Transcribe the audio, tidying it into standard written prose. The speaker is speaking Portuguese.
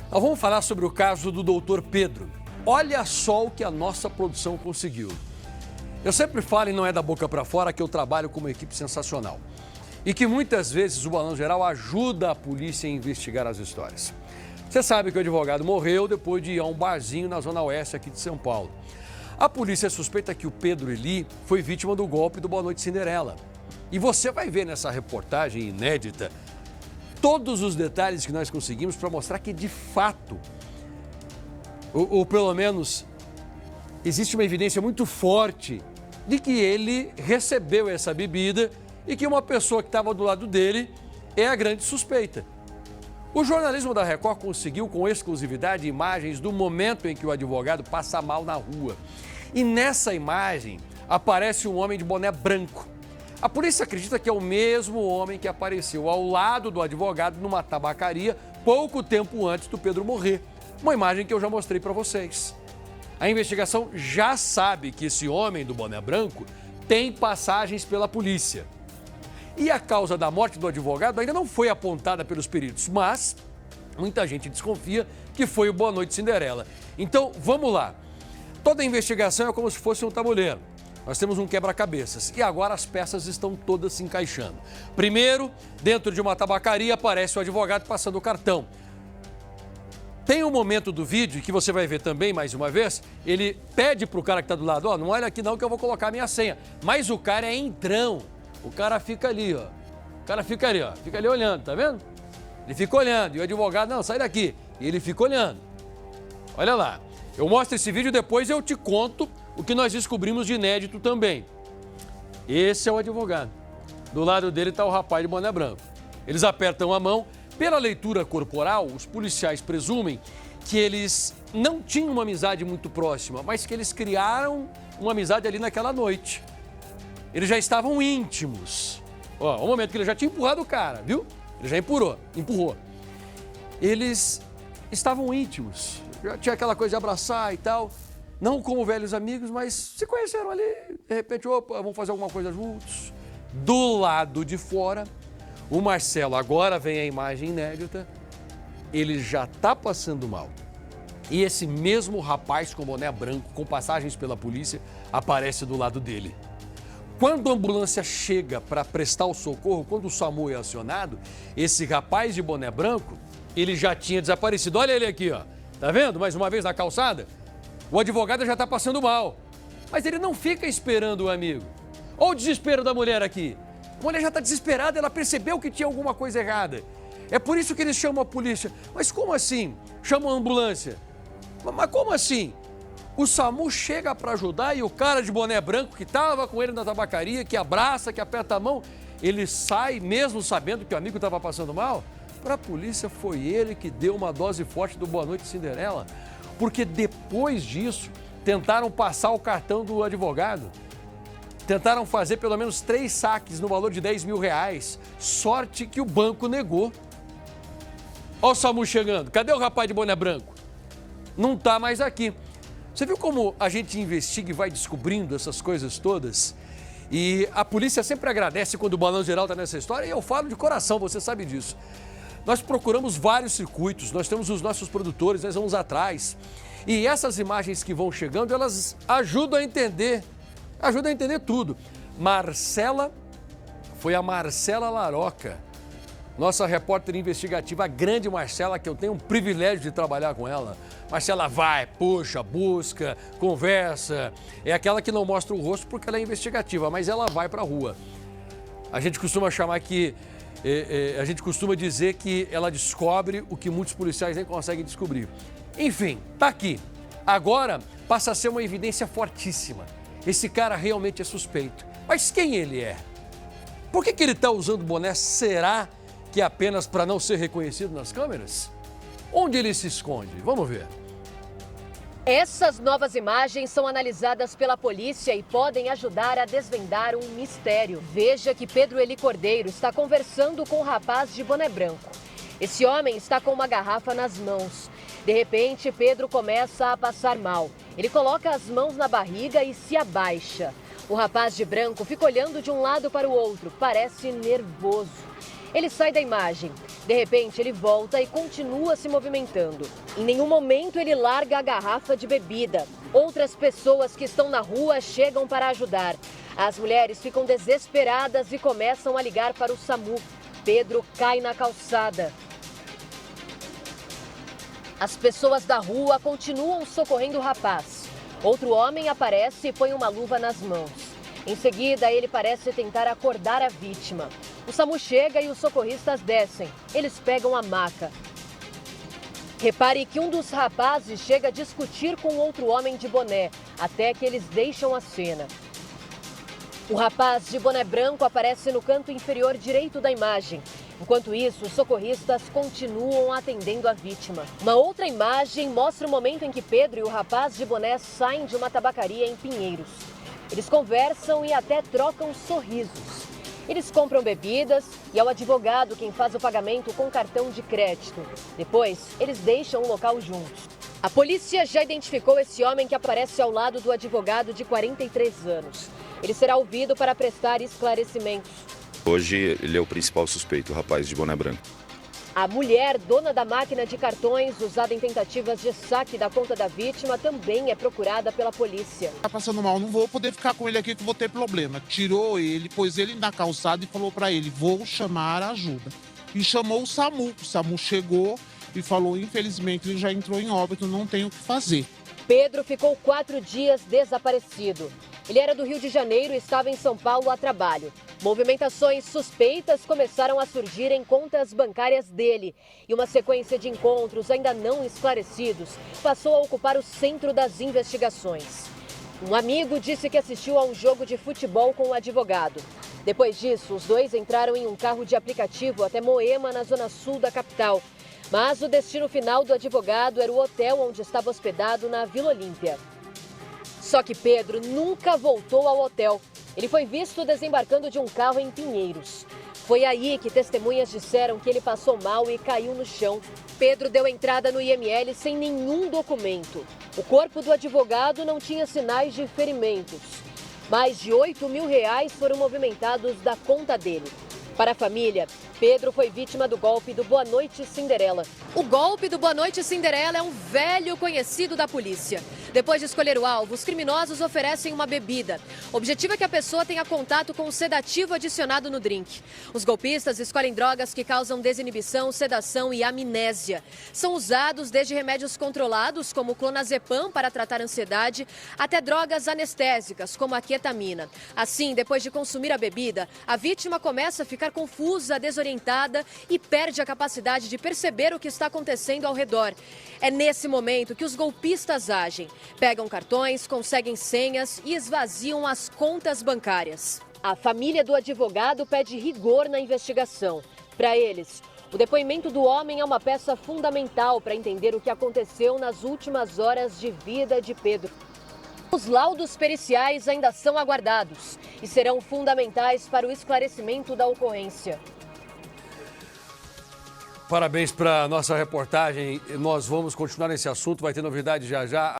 Nós vamos falar sobre o caso do doutor Pedro. Olha só o que a nossa produção conseguiu. Eu sempre falo, e não é da boca para fora, que eu trabalho com uma equipe sensacional. E que muitas vezes o Balanço Geral ajuda a polícia a investigar as histórias. Você sabe que o advogado morreu depois de ir a um barzinho na Zona Oeste aqui de São Paulo. A polícia suspeita que o Pedro Eli foi vítima do golpe do Boa Noite Cinderela. E você vai ver nessa reportagem inédita todos os detalhes que nós conseguimos para mostrar que, de fato, ou pelo menos existe uma evidência muito forte de que ele recebeu essa bebida e que uma pessoa que estava do lado dele é a grande suspeita. O jornalismo da Record conseguiu com exclusividade imagens do momento em que o advogado passa mal na rua. E nessa imagem aparece um homem de boné branco. A polícia acredita que é o mesmo homem que apareceu ao lado do advogado numa tabacaria pouco tempo antes do Pedro morrer. Uma imagem que eu já mostrei para vocês. A investigação já sabe que esse homem do boné branco tem passagens pela polícia. E a causa da morte do advogado ainda não foi apontada pelos peritos, mas muita gente desconfia que foi o Boa Noite Cinderela. Então, vamos lá. Toda a investigação é como se fosse um tabuleiro. Nós temos um quebra-cabeças e agora as peças estão todas se encaixando. Primeiro, dentro de uma tabacaria aparece o advogado passando o cartão. Tem um momento do vídeo que você vai ver também, mais uma vez, ele pede para o cara que está do lado, ó, não olha aqui não que eu vou colocar a minha senha. Mas o cara é entrão, o cara fica ali, ó. O cara fica ali, ó, fica ali olhando, tá vendo? Ele fica olhando e o advogado, não, sai daqui. E ele fica olhando. Olha lá, eu mostro esse vídeo e depois eu te conto o que nós descobrimos de inédito também. Esse é o advogado. Do lado dele está o rapaz de boné branco. Eles apertam a mão. Pela leitura corporal, os policiais presumem que eles não tinham uma amizade muito próxima, mas que eles criaram uma amizade ali naquela noite. Eles já estavam íntimos. Ó, o momento que ele já tinha empurrado o cara, viu? Ele já empurrou. Eles estavam íntimos. Já tinha aquela coisa de abraçar e tal. Não como velhos amigos, mas se conheceram ali. De repente, opa, vamos fazer alguma coisa juntos. Do lado de fora, o Marcelo, agora vem a imagem inédita, ele já está passando mal. E esse mesmo rapaz com boné branco, com passagens pela polícia, aparece do lado dele. Quando a ambulância chega para prestar o socorro, quando o SAMU é acionado, esse rapaz de boné branco, ele já tinha desaparecido. Olha ele aqui, ó. Tá vendo? Mais uma vez na calçada. O advogado já está passando mal. Mas ele não fica esperando o amigo. Olha o desespero da mulher aqui. A mulher já está desesperada, ela percebeu que tinha alguma coisa errada. É por isso que eles chamam a polícia. Mas como assim? Chamam a ambulância. Mas como assim? O SAMU chega para ajudar e o cara de boné branco que estava com ele na tabacaria, que abraça, que aperta a mão, ele sai mesmo sabendo que o amigo estava passando mal? Para a polícia foi ele que deu uma dose forte do Boa Noite Cinderela. Porque depois disso, tentaram passar o cartão do advogado. Tentaram fazer pelo menos 3 saques no valor de R$10 mil. Sorte que o banco negou. Olha o SAMU chegando. Cadê o rapaz de boné branco? Não está mais aqui. Você viu como a gente investiga e vai descobrindo essas coisas todas? E a polícia sempre agradece quando o Balanço Geral está nessa história e eu falo de coração, você sabe disso. Nós procuramos vários circuitos, nós temos os nossos produtores, nós vamos atrás. E essas imagens que vão chegando, elas ajudam a entender tudo. Marcela, foi a Marcela Laroca, nossa repórter investigativa, a grande Marcela, que eu tenho um privilégio de trabalhar com ela. Marcela vai, puxa, busca, conversa, é aquela que não mostra o rosto porque ela é investigativa, mas ela vai para a rua. A gente costuma chamar que, a gente costuma dizer que ela descobre o que muitos policiais nem conseguem descobrir. Enfim, tá aqui. Agora passa a ser uma evidência fortíssima. Esse cara realmente é suspeito. Mas quem ele é? Por que ele está usando boné? Será que é apenas para não ser reconhecido nas câmeras? Onde ele se esconde? Vamos ver. Essas novas imagens são analisadas pela polícia e podem ajudar a desvendar um mistério. Veja que Pedro Eli Cordeiro está conversando com o rapaz de boné branco. Esse homem está com uma garrafa nas mãos. De repente, Pedro começa a passar mal. Ele coloca as mãos na barriga e se abaixa. O rapaz de branco fica olhando de um lado para o outro, parece nervoso. Ele sai da imagem. De repente, ele volta e continua se movimentando. Em nenhum momento ele larga a garrafa de bebida. Outras pessoas que estão na rua chegam para ajudar. As mulheres ficam desesperadas e começam a ligar para o SAMU. Pedro cai na calçada. As pessoas da rua continuam socorrendo o rapaz. Outro homem aparece e põe uma luva nas mãos. Em seguida, ele parece tentar acordar a vítima. O SAMU chega e os socorristas descem. Eles pegam a maca. Repare que um dos rapazes chega a discutir com outro homem de boné, até que eles deixam a cena. O rapaz de boné branco aparece no canto inferior direito da imagem. Enquanto isso, os socorristas continuam atendendo a vítima. Uma outra imagem mostra o momento em que Pedro e o rapaz de boné saem de uma tabacaria em Pinheiros. Eles conversam e até trocam sorrisos. Eles compram bebidas e é o advogado quem faz o pagamento com cartão de crédito. Depois, eles deixam o local juntos. A polícia já identificou esse homem que aparece ao lado do advogado de 43 anos. Ele será ouvido para prestar esclarecimentos. Hoje ele é o principal suspeito, o rapaz de boné branco. A mulher, dona da máquina de cartões usada em tentativas de saque da conta da vítima, também é procurada pela polícia. Tá passando mal, não vou poder ficar com ele aqui que vou ter problema. Tirou ele, pôs ele na calçada e falou para ele, vou chamar ajuda. E chamou o SAMU chegou e falou, infelizmente ele já entrou em óbito, não tem o que fazer. Pedro ficou 4 dias desaparecido. Ele era do Rio de Janeiro e estava em São Paulo a trabalho. Movimentações suspeitas começaram a surgir em contas bancárias dele. E uma sequência de encontros ainda não esclarecidos passou a ocupar o centro das investigações. Um amigo disse que assistiu a um jogo de futebol com o advogado. Depois disso, os dois entraram em um carro de aplicativo até Moema, na zona sul da capital. Mas o destino final do advogado era o hotel onde estava hospedado na Vila Olímpia. Só que Pedro nunca voltou ao hotel. Ele foi visto desembarcando de um carro em Pinheiros. Foi aí que testemunhas disseram que ele passou mal e caiu no chão. Pedro deu entrada no IML sem nenhum documento. O corpo do advogado não tinha sinais de ferimentos. Mais de R$ 8.000 foram movimentados da conta dele. Para a família, Pedro foi vítima do golpe do Boa Noite Cinderela. O golpe do Boa Noite Cinderela é um velho conhecido da polícia. Depois de escolher o alvo, os criminosos oferecem uma bebida. O objetivo é que a pessoa tenha contato com o sedativo adicionado no drink. Os golpistas escolhem drogas que causam desinibição, sedação e amnésia. São usados desde remédios controlados, como o clonazepam para tratar ansiedade, até drogas anestésicas, como a ketamina. Assim, depois de consumir a bebida, a vítima começa a ficar confusa, desorientada e perde a capacidade de perceber o que está acontecendo ao redor. É nesse momento que os golpistas agem. Pegam cartões, conseguem senhas e esvaziam as contas bancárias. A família do advogado pede rigor na investigação. Para eles, o depoimento do homem é uma peça fundamental para entender o que aconteceu nas últimas horas de vida de Pedro. Os laudos periciais ainda são aguardados e serão fundamentais para o esclarecimento da ocorrência. Parabéns para a nossa reportagem. Nós vamos continuar nesse assunto, vai ter novidade já já.